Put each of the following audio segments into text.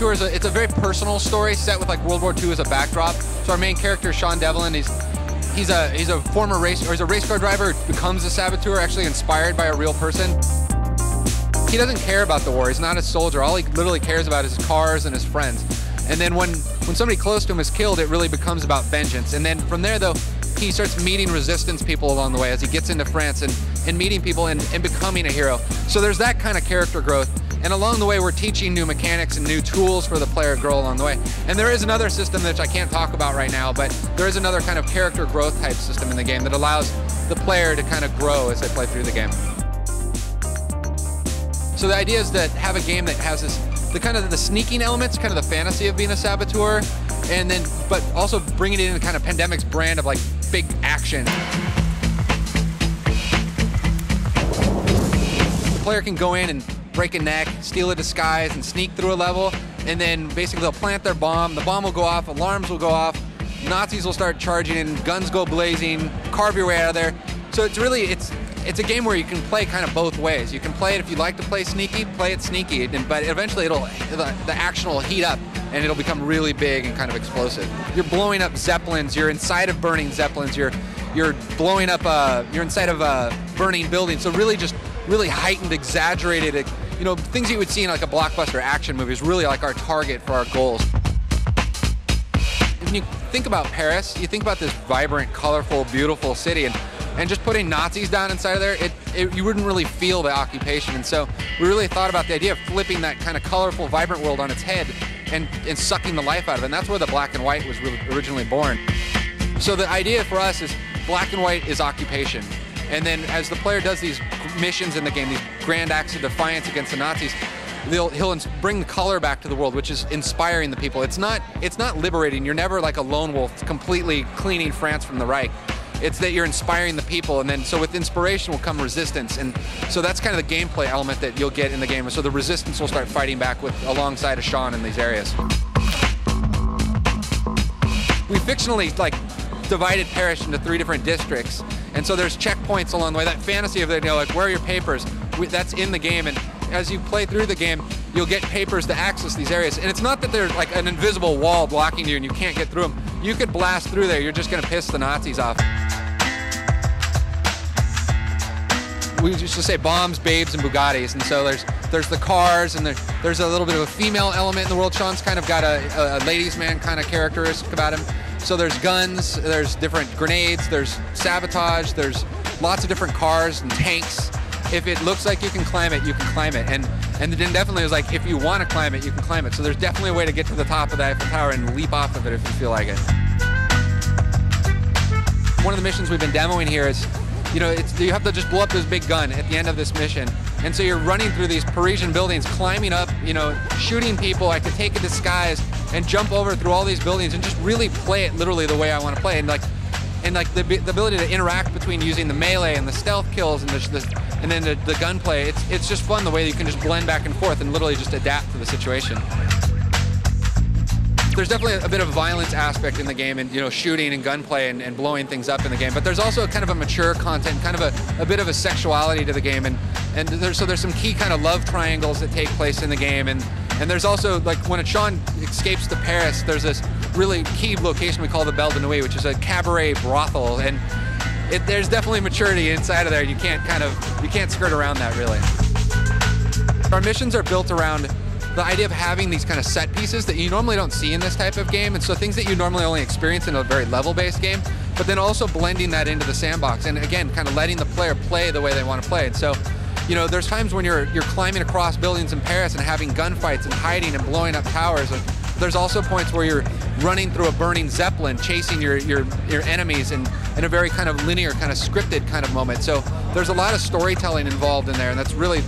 Saboteur is it's a very personal story set with like World War II as a backdrop. So our main character, Sean Devlin, he's a former race car driver who becomes a Saboteur, actually inspired by a real person. He doesn't care about the war. He's not a soldier. All he literally cares about is his cars and his friends. And then when somebody close to him is killed, it really becomes about vengeance. And then from there, though, he starts meeting resistance people along the way as he gets into France and meeting people and becoming a hero. So there's that kind of character growth. And along the way, we're teaching new mechanics and new tools for the player to grow along the way. And there is another system that I can't talk about right now, but there is another kind of character growth type system in the game that allows the player to kind of grow as they play through the game. So the idea is to have a game that has the kind of the sneaking elements, kind of the fantasy of being a Saboteur, and then, but also bringing it in kind of Pandemic's brand of like big action. The player can go in and break a neck, steal a disguise, and sneak through a level, and then basically they'll plant their bomb, the bomb will go off, alarms will go off, Nazis will start charging in, guns go blazing, carve your way out of there. So it's really, it's a game where you can play kind of both ways. You can play it if you like to play sneaky, play it sneaky, but eventually the action will heat up and it'll become really big and kind of explosive. You're blowing up Zeppelins, you're inside of burning Zeppelins, you're blowing up, you're inside of burning buildings. So really heightened, exaggerated, you know, things you would see in like a blockbuster action movie is really like our target for our goals. When you think about Paris, you think about this vibrant, colorful, beautiful city, and just putting Nazis down inside of there, you wouldn't really feel the occupation. And so we really thought about the idea of flipping that kind of colorful, vibrant world on its head and sucking the life out of it. And that's where the black and white was really originally born. So the idea for us is black and white is occupation. And then as the player does these missions in the game, these grand acts of defiance against the Nazis, he'll bring the color back to the world, which is inspiring the people. It's not liberating. You're never like a lone wolf completely cleaning France from the Reich. It's that you're inspiring the people, and then so with inspiration will come resistance, and so that's kind of the gameplay element that you'll get in the game. So the resistance will start fighting back alongside of Sean in these areas. We fictionally like divided Paris into 3 different districts, and so there's checkpoints along the way. That fantasy of, you know, like where are your papers? That's in the game, and as you play through the game, you'll get papers to access these areas. And it's not that there's like an invisible wall blocking you and you can't get through them. You could blast through there. You're just going to piss the Nazis off. We used to say bombs, babes, and Bugattis, and so there's the cars, and there's a little bit of a female element in the world. Sean's kind of got a ladies' man kind of characteristic about him. So there's guns, there's different grenades, there's sabotage, there's lots of different cars and tanks. If it looks like you can climb it, you can climb it. And then definitely it was like, if you want to climb it, you can climb it. So there's definitely a way to get to the top of the Eiffel Tower and leap off of it if you feel like it. One of the missions we've been demoing here is, you know, you have to just blow up this big gun at the end of this mission. And so you're running through these Parisian buildings, climbing up, you know, shooting people. I could take a disguise and jump over through all these buildings and just really play it literally the way I want to play. And the ability to interact between using the melee and the stealth kills and then the gunplay, it's just fun the way that you can just blend back and forth and literally just adapt to the situation. There's definitely a bit of a violence aspect in the game, and, you know, shooting and gunplay and blowing things up in the game. But there's also kind of a mature content, kind of a bit of a sexuality to the game, and there's some key kind of love triangles that take place in the game, and there's also, like, when Sean escapes to Paris, there's this really key location we call the Belle de Nuit, which is a cabaret brothel, and there's definitely maturity inside of there. You can't skirt around that, really. Our missions are built around the idea of having these kind of set pieces that you normally don't see in this type of game, and so things that you normally only experience in a very level-based game, but then also blending that into the sandbox, and again, kind of letting the player play the way they want to play. And so, you know, there's times when you're climbing across buildings in Paris and having gunfights and hiding and blowing up towers. And there's also points where you're running through a burning Zeppelin, chasing your enemies in a very kind of linear, kind of scripted kind of moment. So there's a lot of storytelling involved in there, and that's really,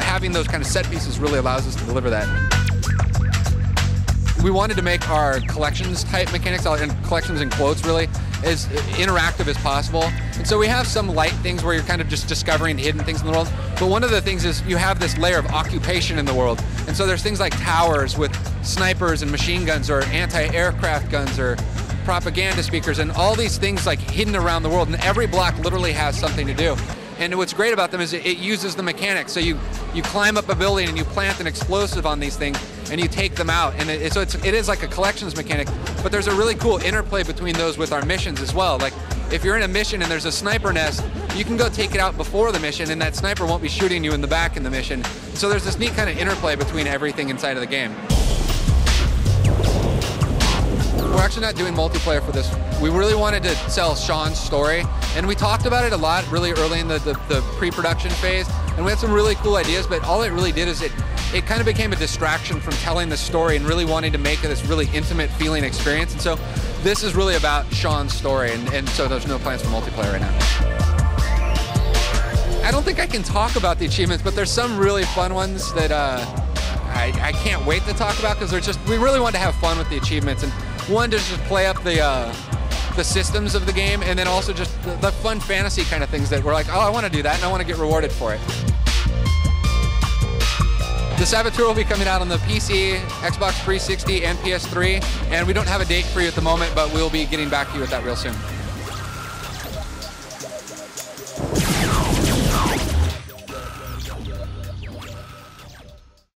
having those kind of set pieces really allows us to deliver that. We wanted to make our collections type mechanics, and collections in quotes really, as interactive as possible. And so we have some light things where you're kind of just discovering hidden things in the world. But one of the things is you have this layer of occupation in the world. And so there's things like towers with snipers and machine guns, or anti-aircraft guns, or propaganda speakers, and all these things like hidden around the world. And every block literally has something to do. And what's great about them is it uses the mechanics. So you climb up a building and you plant an explosive on these things and you take them out. And it is like a collections mechanic, but there's a really cool interplay between those with our missions as well. Like if you're in a mission and there's a sniper nest, you can go take it out before the mission and that sniper won't be shooting you in the back in the mission. So there's this neat kind of interplay between everything inside of the game. We're actually not doing multiplayer for this. We really wanted to sell Sean's story, and we talked about it a lot really early in the pre-production phase, and we had some really cool ideas, but all it really did is it kind of became a distraction from telling the story and really wanting to make it this really intimate feeling experience. And so this is really about Sean's story, and so there's no plans for multiplayer right now. I don't think I can talk about the achievements, but there's some really fun ones that I can't wait to talk about, because we really wanted to have fun with the achievements, and one to just play up the systems of the game, and then also just the fun fantasy kind of things that we're like, oh, I want to do that and I want to get rewarded for it. The Saboteur will be coming out on the PC, Xbox 360, and PS3, and we don't have a date for you at the moment, but we'll be getting back to you with that real soon.